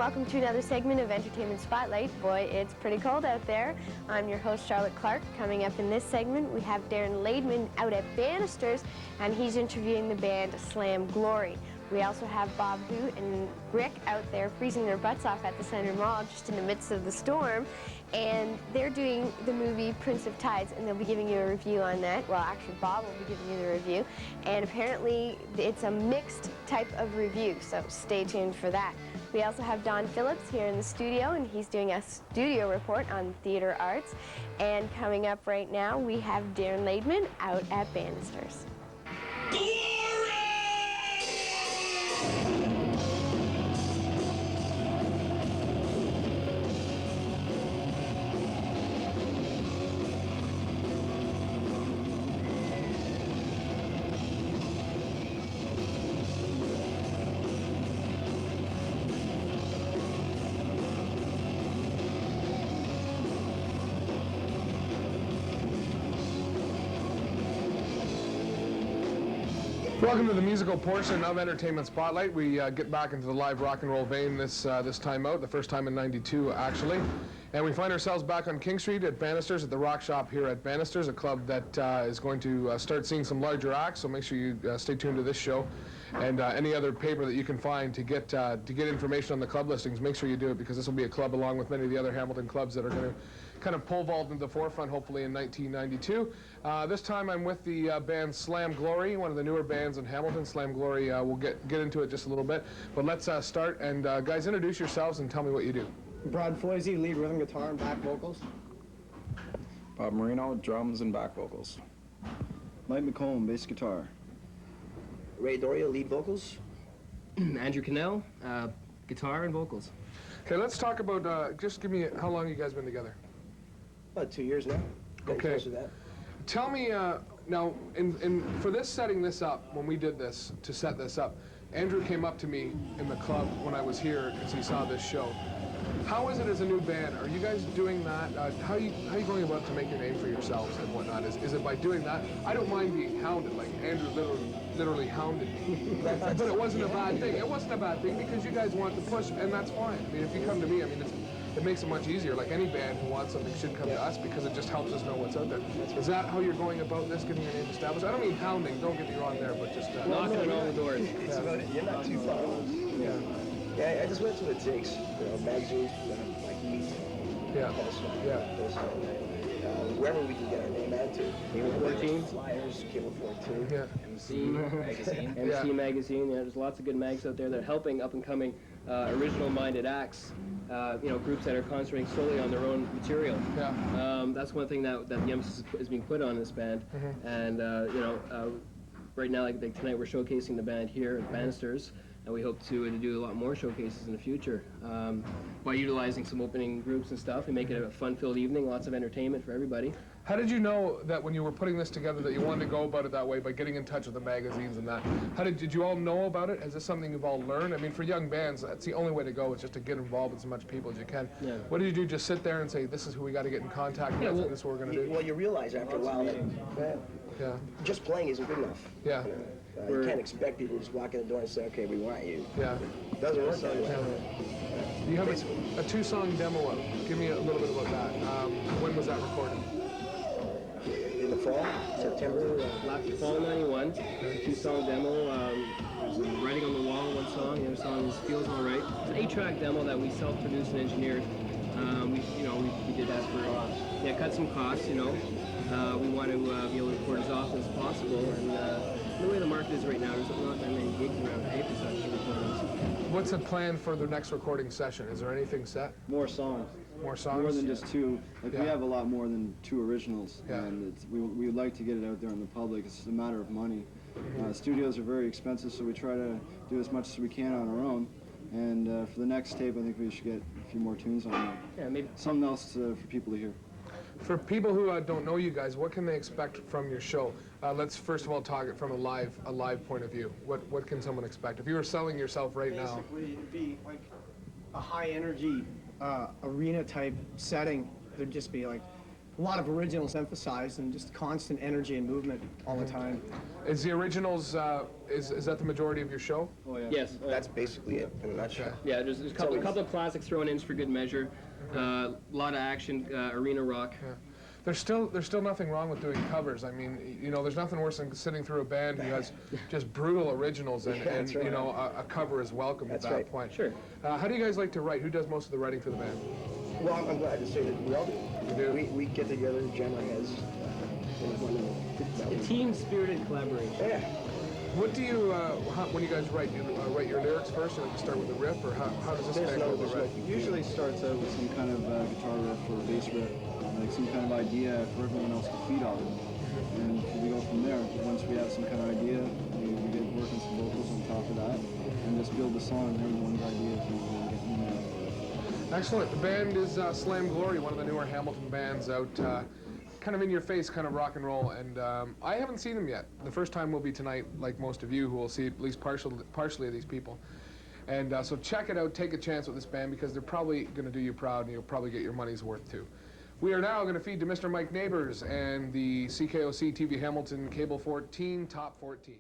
welcome to another segment of Entertainment Spotlight. Boy, it's pretty cold out there. I'm your host, Charlotte Clarke. Coming up in this segment, we have Darrin Laidman out at Bannisters, and he's interviewing the band Slam Glory. We also have Bob Hoot and Rick out there freezing their butts off at the Center Mall just in the midst of the storm. And they're doing the movie Prince of Tides, and they'll be giving you a review on that. Well, actually, Bob will be giving you the review. And apparently, it's a mixed type of review, so stay tuned for that. We also have Don Phillips here in the studio, and he's doing a studio report on theater arts. And coming up right now, we have Darrin Laidman out at Bannisters. Welcome to the musical portion of Entertainment Spotlight. We get back into the live rock and roll vein this time out, the first time in '92 actually. And we find ourselves back on King Street at Bannisters, at the Rock Shop here at Bannisters, a club that is going to start seeing some larger acts, so make sure you stay tuned to this show. And any other paper that you can find to get information on the club listings, make sure you do it, because this will be a club along with many of the other Hamilton clubs that are going to kind of pole vault into the forefront, hopefully in 1992. This time I'm with the band Slam Glory, one of the newer bands in Hamilton. Slam Glory, we'll get into it just a little bit. But let's start, and guys, introduce yourselves and tell me what you do. Brad Foisey, lead rhythm guitar and back vocals. Bob Marino, drums and back vocals. Mike McComb, bass guitar. Ray Doria, lead vocals. Andrew Cannell, guitar and vocals. Okay, let's talk about, just give me, how long you guys been together? About 2 years now. Okay. Close to that. Tell me, now, for this, setting this up, when we did this, to set this up, Andrew came up to me in the club when I was here because he saw this show. How is it as a new band? Are you guys doing that? How are you going about to make your name for yourselves and whatnot? Is it by doing that? I don't mind being hounded, like Andrew literally hounded me. But it wasn't a bad thing. It wasn't a bad thing because you guys want to push, and that's fine. I mean, if you come to me, I mean, it makes it much easier. Like any band who wants something should come to us because it just helps us know what's out there. Is that how you're going about this, getting your name established? I don't mean hounding, don't get me wrong there, but just knocking on all the doors. It's about it. You're not too far. Yeah. Yeah, I just went to what it takes. Magazines, like Heat, Yeah. Pulse-Niagara, Yeah. wherever we can get our name out to. Cable 14. Flyers, Cable 14. Yeah. MC Magazine. MC Magazine, yeah, there's lots of good mags out there that are helping up-and-coming original-minded acts, groups that are concentrating solely on their own material. Yeah. That's one thing that the emphasis is being put on this band. And, right now, like tonight, we're showcasing the band here at Bannisters, and we hope to do a lot more showcases in the future by utilizing some opening groups and stuff and make it a fun-filled evening, lots of entertainment for everybody. How did you know that when you were putting this together that you wanted to go about it that way, by getting in touch with the magazines and that? Did you all know about it? Is this something you've all learned? I mean, for young bands, that's the only way to go, is just to get involved with as much people as you can. Yeah. What did you do? Just sit there and say, this is who we got to get in contact with, and this is what we're going to do? Well, you realize after a while that just playing isn't good enough. Yeah. You can't expect people to just walk in the door and say, okay, we want you. Yeah. It doesn't work that way. You have a two-song demo out. Give me a little bit about that. When was that recorded? In the fall, September. Last fall '91, two-song demo. There's Writing on the Wall, one song. The other song is Feels Alright. It's an 8-track demo that we self-produced and engineered. We did that for cut some costs. We want to be able to record as often as possible, and the way the market is right now, there's not that many gigs around to pay for such recordings. What's the plan for the next recording session? Is there anything set? More songs. More songs? More than just two. Like, we have a lot more than 2 originals. Yeah. And we would like to get it out there in the public. It's a matter of money. Studios are very expensive, so we try to do as much as we can on our own. And for the next tape, I think we should get a few more tunes on there. Yeah, maybe something else for people to hear. For people who don't know you guys, what can they expect from your show? Let's first of all talk it from a live point of view. What can someone expect? If you were selling yourself right now? Basically, it'd be like a high energy arena type setting. There'd just be like a lot of originals emphasized and just constant energy and movement all the time. Is the originals, is that the majority of your show? Oh, yeah. Yes. That's basically it in a nutshell. Yeah, there's a couple of classics thrown in for good measure. A lot of action, arena rock. Yeah. There's still nothing wrong with doing covers. I mean, you know, there's nothing worse than sitting through a band who has just brutal originals, and That's right. you know, a cover is welcome That's at that right. point. Sure. How do you guys like to write? Who does most of the writing for the band? Well, I'm glad to say that we all do. You do? We get together generally as A team-spirited collaboration. Yeah. What do you, when you guys write, you write your lyrics first and then you start with the riff, or how does this There's thing no, go there's the no. riff? Usually starts out with some kind of guitar riff or bass riff, like some kind of idea for everyone else to feed off of. And we go from there. Once we have some kind of idea, we get working some vocals on top of that, and just build the song and everyone's ideas and get in there. Excellent. The band is Slam Glory, one of the newer Hamilton bands out, kind of in your face, kind of rock and roll. And I haven't seen them yet. The first time will be tonight, like most of you who will see at least partially of these people. And so check it out, take a chance with this band, because they're probably going to do you proud, and you'll probably get your money's worth too. We are now going to feed to Mr. Mike Neighbors and the CKOC TV Hamilton Cable 14 Top 14.